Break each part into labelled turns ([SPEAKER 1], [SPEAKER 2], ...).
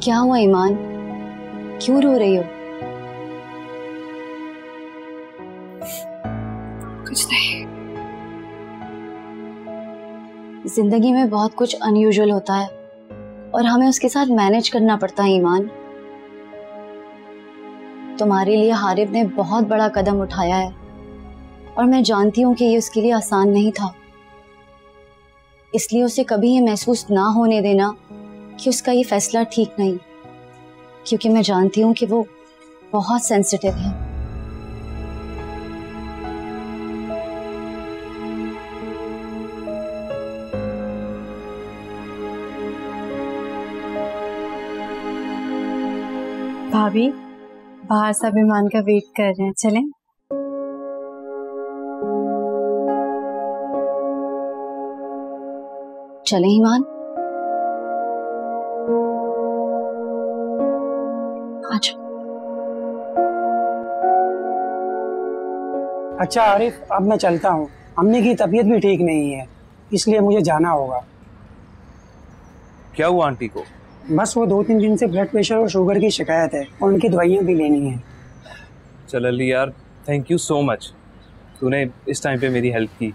[SPEAKER 1] क्या हुआ ईमान, क्यों रो रही हो?
[SPEAKER 2] कुछ नहीं।
[SPEAKER 1] जिंदगी में बहुत कुछ अनयूजुअल होता है और हमें उसके साथ मैनेज करना पड़ता है ईमान। तुम्हारे लिए हारिब ने बहुत बड़ा कदम उठाया है और मैं जानती हूँ कि ये उसके लिए आसान नहीं था, इसलिए उसे कभी ये महसूस ना होने देना कि उसका ये फैसला ठीक नहीं, क्योंकि मैं जानती हूँ कि वो बहुत सेंसिटिव है।
[SPEAKER 2] भाभी, बाहर सब ईमान का वेट कर रहे हैं, चलें?
[SPEAKER 1] चलें ईमान? अच्छा।
[SPEAKER 3] अच्छा आरिफ, अब मैं चलता हूँ। अम्मी की तबीयत भी ठीक नहीं है, इसलिए मुझे जाना होगा।
[SPEAKER 4] क्या हुआ आंटी को?
[SPEAKER 3] बस वो 2-3 दिन से ब्लड प्रेशर और शुगर की शिकायत है और उनकी दवाइयाँ भी लेनी है।
[SPEAKER 4] चल अली यार, थैंक यू सो मच, तूने इस टाइम पे मेरी हेल्प की।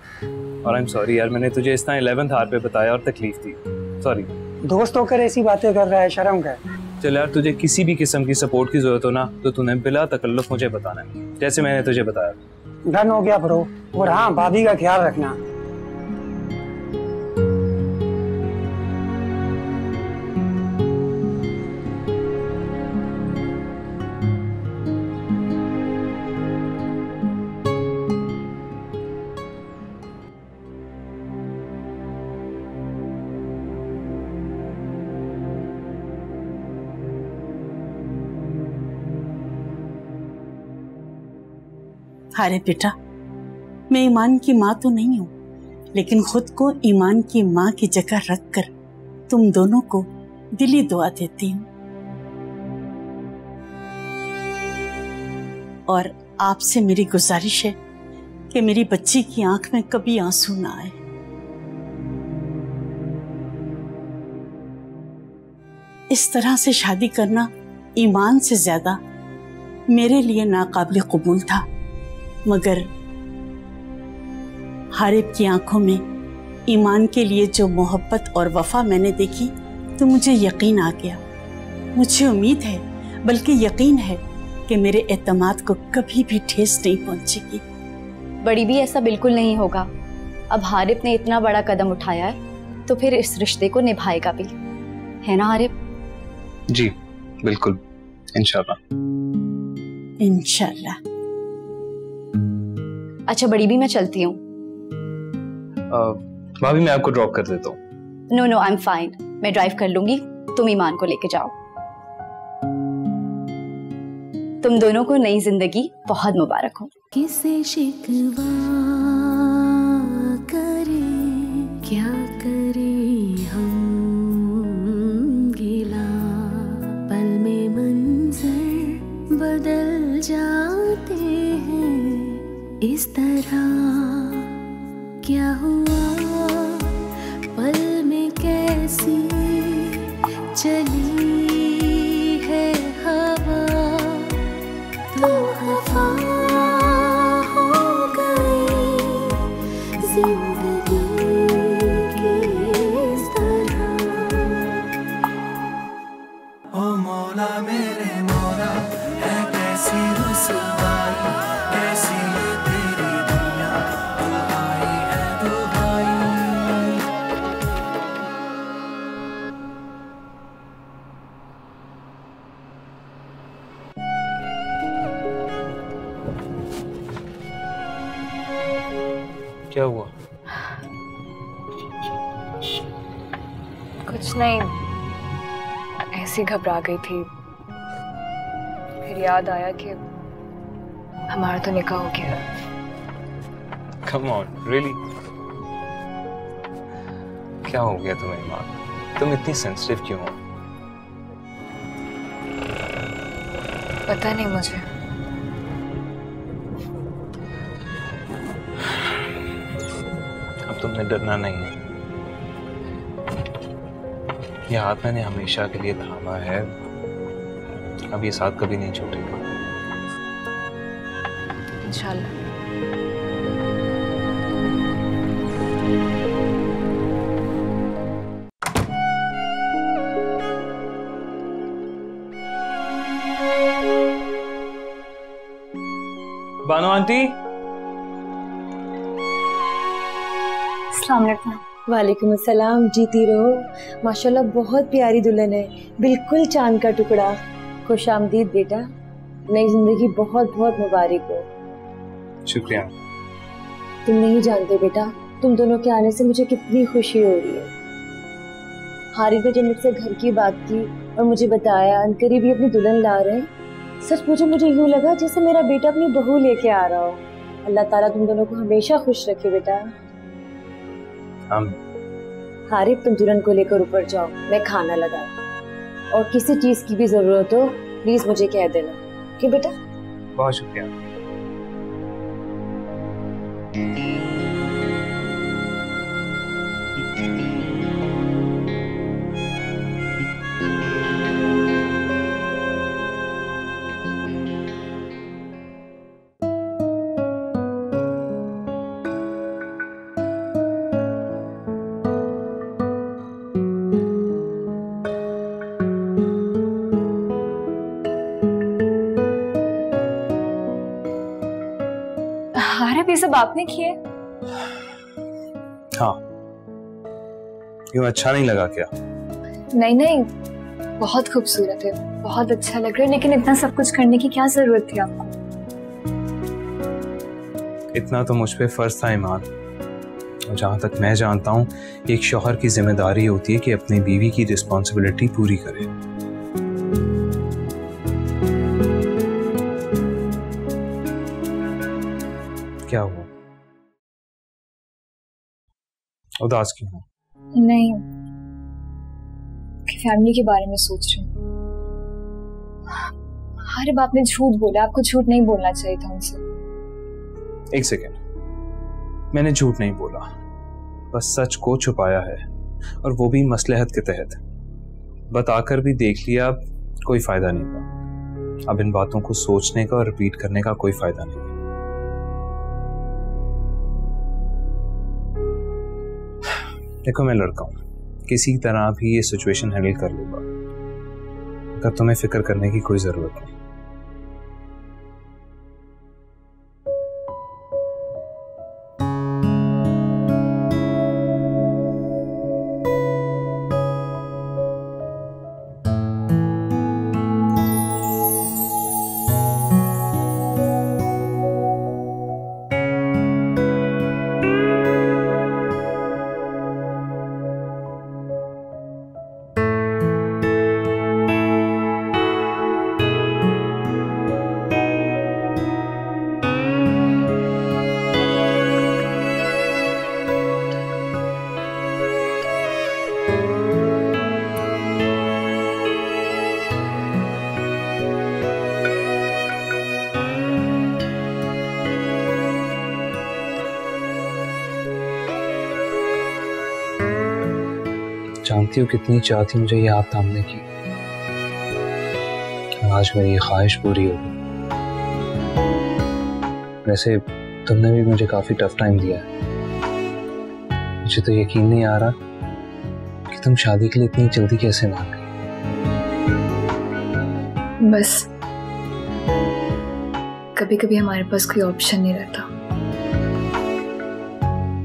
[SPEAKER 4] और आई एम सॉरी यार, मैंने तुझे इस तरह 11th आवर पे बताया और तकलीफ दी, सॉरी।
[SPEAKER 3] दोस्त होकर ऐसी बातें कर रहा है, शर्म कर।
[SPEAKER 4] चल यार, तुझे किसी भी किस्म की सपोर्ट की जरूरत हो ना तो तूने बिला तकल्लुफ मुझे बताना है, जैसे मैंने तुझे बताया।
[SPEAKER 3] डन हो गया ब्रो। और हाँ, भाभी का ख्याल रखना।
[SPEAKER 5] अरे बेटा, मैं ईमान की माँ तो नहीं हूं, लेकिन खुद को ईमान की माँ की जगह रखकर तुम दोनों को दिली दुआ देती हूँ। और आपसे मेरी गुजारिश है कि मेरी बच्ची की आंख में कभी आंसू ना आए। इस तरह से शादी करना ईमान से ज्यादा मेरे लिए नाकाबिल कबूल था, मगर हारिब की आंखों में ईमान के लिए जो मोहब्बत और वफा मैंने देखी तो मुझे यकीन आ गया। मुझे उम्मीद है, बल्कि यकीन है कि मेरे एतमाद को कभी भी ठेस नहीं पहुंचेगी।
[SPEAKER 1] बड़ी भी, ऐसा बिल्कुल नहीं होगा। अब हारिब ने इतना बड़ा कदम उठाया है तो फिर इस रिश्ते को निभाएगा भी, है ना हारिब?
[SPEAKER 4] जी बिल्कुल, इंशाल्लाह।
[SPEAKER 5] इंशाल्लाह।
[SPEAKER 1] अच्छा बड़ी भी, मैं चलती हूँ।
[SPEAKER 4] भाभी मैं आपको ड्रॉप कर देता हूँ।
[SPEAKER 1] No no, I am fine, मैं ड्राइव कर लूंगी, तुम ईमान को लेके जाओ। तुम दोनों को नई जिंदगी बहुत मुबारक हो।
[SPEAKER 6] किसे शिकवा करे, क्या करे हम गिला, पल में मंजर बदल जाते हैं इस तरह। क्या हुआ पल में कैसी चली है हवा, तो खफा हो गई जिंदगी की इस तरह।
[SPEAKER 7] ओ मौला मेरे मौला, है कैसी रुसवाई, कैसी है तेरी दुनिया, दुहाई है दुहाई।
[SPEAKER 4] क्या हुआ?
[SPEAKER 2] कुछ नहीं, ऐसी घबरा गई थी, फिर याद आया कि हमारा तो निकाह हो गया।
[SPEAKER 4] Come on, really? क्या हो गया तुम्हें ईमान? तुम इतनी सेंसिटिव क्यों हो?
[SPEAKER 2] पता नहीं मुझे।
[SPEAKER 4] अब तुमने डरना नहीं है। ये हाथ मैंने हमेशा के लिए थामा है, अब ये साथ कभी नहीं छूटेगा।
[SPEAKER 2] इंशाल्लाह।
[SPEAKER 4] बानो आंटी।
[SPEAKER 1] अस्सलाम वालेकुम।
[SPEAKER 8] वालेकुम अस्सलाम। जीती रहो। माशाल्लाह बहुत प्यारी दुल्हन है, बिल्कुल चांद का टुकड़ा। खुश आमदीद बेटा, नई जिंदगी बहुत बहुत मुबारक हो।
[SPEAKER 4] शुक्रिया।
[SPEAKER 8] तुम नहीं जानते बेटा, तुम दोनों के आने से मुझे कितनी खुशी हो रही है। हारिस ने जब मुझसे घर की बात की और मुझे बताया अनकरीब भी अपनी दुल्हन ला रहे हैं, सच मुझे यूं लगा जैसे मेरा बेटा अपनी बहू लेके आ रहा हो। अल्लाह ताला तुम दोनों को हमेशा खुश रखे बेटा। हारिस तुम दुल्हन को लेकर ऊपर जाओ, मैं खाना लगाऊं, और किसी चीज की भी जरूरत हो प्लीज मुझे कह देना कि बेटा।
[SPEAKER 4] बहुत शुक्रिया।
[SPEAKER 2] हारिस ये सब आपने किए?
[SPEAKER 4] हाँ, क्यों अच्छा नहीं लगा क्या?
[SPEAKER 2] नहीं नहीं, बहुत खूबसूरत है, बहुत अच्छा लग रहा है, लेकिन इतना सब कुछ करने की क्या जरूरत थी आपको?
[SPEAKER 4] इतना तो मुझ पे फर्ज था ईमान। और जहां तक मैं जानता हूँ, एक शौहर की जिम्मेदारी होती है कि अपनी बीवी की रिस्पॉन्सिबिलिटी पूरी करे। क्या हुआ? उदास क्यों हो?
[SPEAKER 2] नहीं, फैमिली के बारे में सोच रही हूँ। हारिस आपने झूठ बोला, आपको झूठ नहीं बोलना चाहिए था उनसे।
[SPEAKER 4] एक सेकेंड, मैंने झूठ नहीं बोला, बस सच को छुपाया है, और वो भी मसलहत के तहत। बताकर भी देख लिया, कोई फायदा नहीं हुआ। अब इन बातों को सोचने का और रिपीट करने का कोई फायदा नहीं। देखो, मैं लड़का हूं, किसी तरह भी ये सिचुएशन हैंडल कर लूंगा। अगर तुम्हें फिक्र करने की कोई जरूरत नहीं। जानती हो कितनी चाह थी मुझे ये हाथ थामने की। आज मेरी ये ख्वाहिश पूरी हो गई। वैसे तुमने भी मुझे काफी टफ टाइम दिया है। मुझे तो यकीन नहीं आ रहा कि तुम शादी के लिए इतनी जल्दी कैसे मान गई।
[SPEAKER 2] बस कभी कभी हमारे पास कोई ऑप्शन नहीं रहता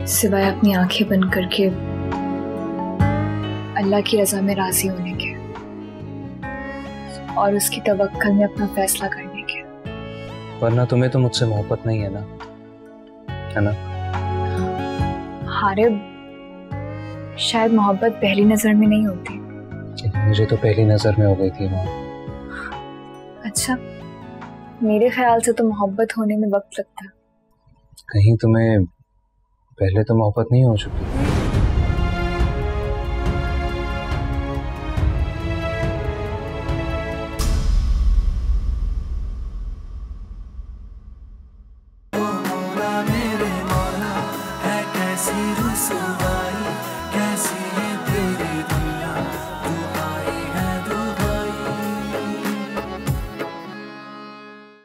[SPEAKER 2] सिवाय अपनी आंखें बंद करके अल्लाह की रजा में राजी होने के और उसकी तवक्कल में अपना फैसला करने के।
[SPEAKER 4] वरना तुम्हें तो मुझसे मोहब्बत नहीं है ना, है ना?
[SPEAKER 2] हारिब, शायद मोहब्बत पहली नजर में नहीं होती।
[SPEAKER 4] मुझे तो पहली नजर में हो गई थी माँ।
[SPEAKER 2] अच्छा, मेरे ख्याल से तो मोहब्बत होने में वक्त लगता है।
[SPEAKER 4] कहीं तुम्हें पहले तो मोहब्बत नहीं हो चुकी?
[SPEAKER 7] मेरे मौला है कैसी रुसवाई